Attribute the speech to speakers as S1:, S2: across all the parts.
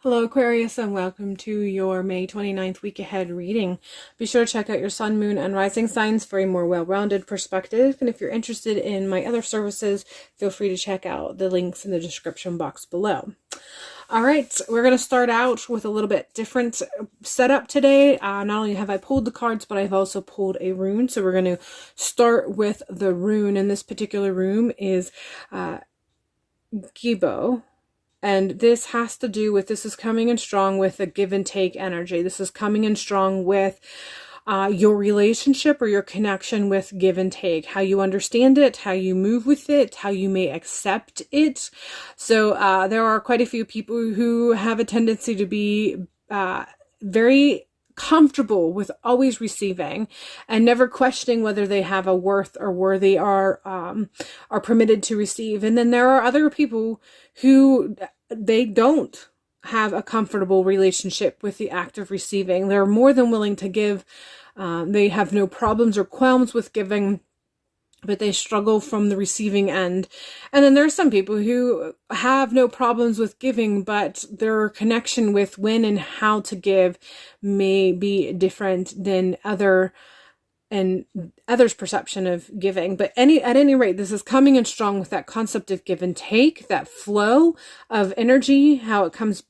S1: Hello Aquarius, and welcome to your May 29th week ahead reading. Be sure to check out your sun, moon, and rising signs for a more well-rounded perspective. And if you're interested in my other services, feel free to check out the links in the description box below. All right, we're going to start out with a little bit different setup today. Not only have I pulled the cards, but I've also pulled a rune. So we're going to start with the rune, and this particular rune is Gibo. And this has to do with, this is coming in strong with the give and take energy. This is coming in strong with your relationship or your connection with give and take, how you understand it, how you move with it, how you may accept it. So there are quite a few people who have a tendency to be very comfortable with always receiving and never questioning whether they have a worth or where they are permitted to receive. And then there are other people who they don't have a comfortable relationship with the act of receiving. They're more than willing to give. They have no problems or qualms with giving, but they struggle from the receiving end. And then there are some people who have no problems with giving, but their connection with when and how to give may be different than others' perception of giving. But at any rate, this is coming in strong with that concept of give and take, that flow of energy, how it comes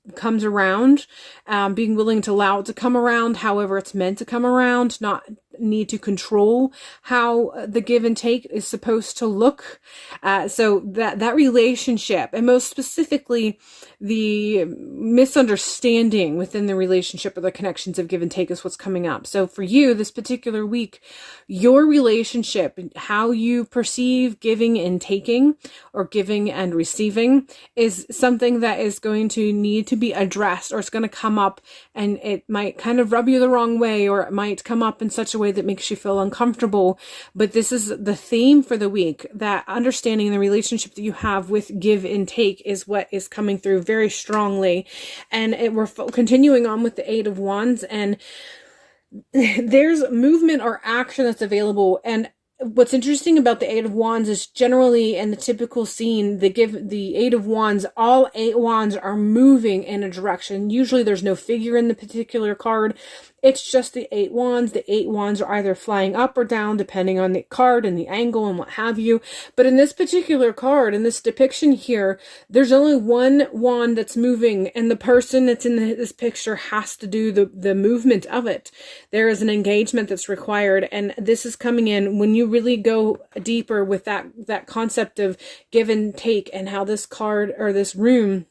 S1: around, being willing to allow it to come around however it's meant to come around, not need to control how the give and take is supposed to look. So that relationship, and most specifically the misunderstanding within the relationship or the connections of give and take, is what's coming up. So for you this particular week, your relationship, how you perceive giving and taking, or giving and receiving, is something that is going to need to be addressed, or it's going to come up and it might kind of rub you the wrong way, or it might come up in such a way that makes you feel uncomfortable. But this is the theme for the week, that understanding the relationship that you have with give and take is what is coming through very strongly. And we're continuing on with the Eight of Wands, and there's movement or action that's available. And what's interesting about the Eight of Wands is generally in the typical scene, the Eight of Wands, all 8 wands are moving in a direction. Usually there's no figure in the particular card. It's just the 8 wands. The 8 wands are either flying up or down depending on the card and the angle and what have you. But in this particular card, in this depiction here, there's only one wand that's moving, and the person that's in this picture has to do the movement of it. There is an engagement that's required, and this is coming in when you really go deeper with that concept of give and take, and how this card or this rune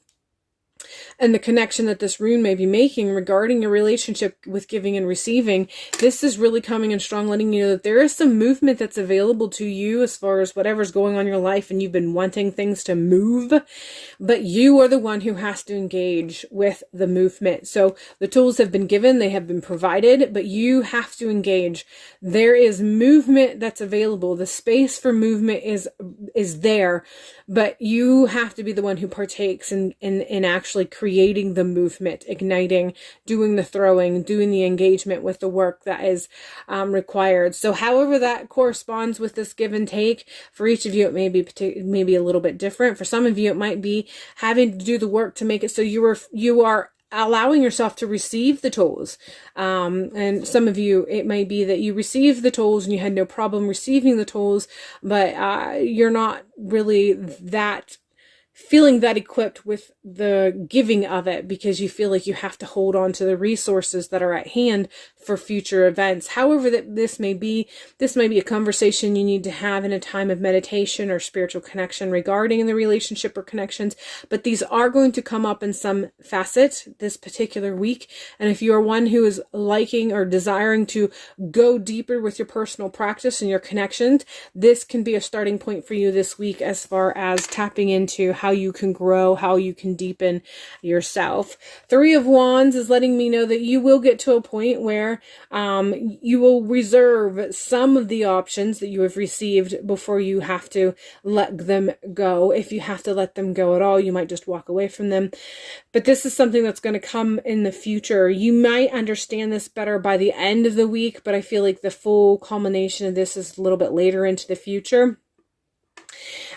S1: and the connection that this rune may be making regarding your relationship with giving and receiving. This is really coming in strong, letting you know that there is some movement that's available to you as far as whatever's going on in your life, and you've been wanting things to move, but you are the one who has to engage with the movement. So the tools have been given, they have been provided, but you have to engage. There is movement that's available. The space for movement is there, but you have to be the one who partakes in actually creating the movement, igniting, doing the throwing, doing the engagement with the work that is required. So however that corresponds with this give and take, for each of you it may be a little bit different. For some of you it might be having to do the work to make it so you are allowing yourself to receive the tools. And some of you, it may be that you received the tools and you had no problem receiving the tools, but you're not really feeling that equipped with the giving of it, because you feel like you have to hold on to the resources that are at hand for future events. However that this may be a conversation you need to have in a time of meditation or spiritual connection regarding the relationship or connections, but these are going to come up in some facet this particular week. And if you are one who is liking or desiring to go deeper with your personal practice and your connections, this can be a starting point for you this week as far as tapping into how you can grow, how you can deepen yourself. Three of Wands is letting me know that you will get to a point where you will reserve some of the options that you have received before you have to let them go. If you have to let them go at all, you might just walk away from them. But this is something that's going to come in the future. You might understand this better by the end of the week, but I feel like the full culmination of this is a little bit later into the future.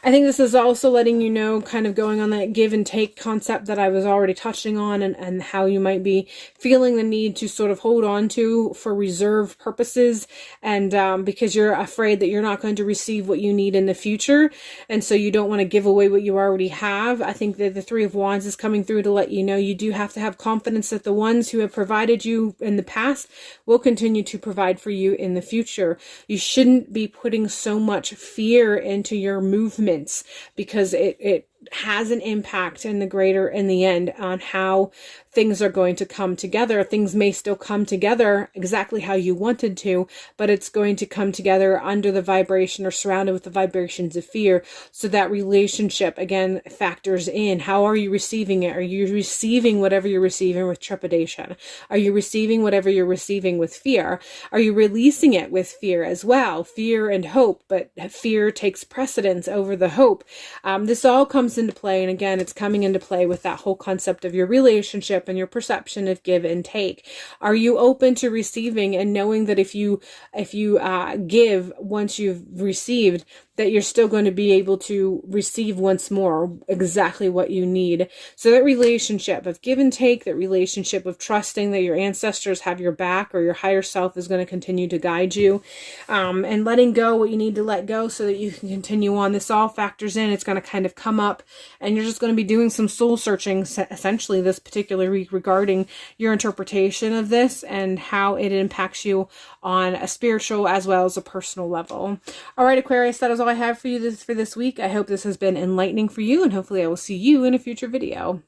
S1: I think this is also letting you know, kind of going on that give and take concept that I was already touching on, and how you might be feeling the need to sort of hold on to for reserve purposes, and because you're afraid that you're not going to receive what you need in the future, and so you don't want to give away what you already have. I think that the Three of Wands is coming through to let you know you do have to have confidence that the ones who have provided you in the past will continue to provide for you in the future. You shouldn't be putting so much fear into your movements, because it has an impact in the end on how things are going to come together. Things may still come together exactly how you wanted to, but it's going to come together under the vibration or surrounded with the vibrations of fear. So that relationship, again, factors in. How are you receiving it? Are you receiving whatever you're receiving with trepidation? Are you receiving whatever you're receiving with fear? Are you releasing it with fear as well? Fear and hope, but fear takes precedence over the hope. This all comes into play, and again, it's coming into play with that whole concept of your relationship and your perception of give and take. Are you open to receiving and knowing that if you give once you've received, that you're still going to be able to receive once more exactly what you need? So that relationship of give and take, that relationship of trusting that your ancestors have your back, or your higher self is going to continue to guide you, and letting go what you need to let go so that you can continue on. This all factors in. It's going to kind of come up, and you're just going to be doing some soul searching essentially this particular week regarding your interpretation of this and how it impacts you on a spiritual as well as a personal level. All right, Aquarius, that is all I have for you for this week. I hope this has been enlightening for you, and hopefully I will see you in a future video.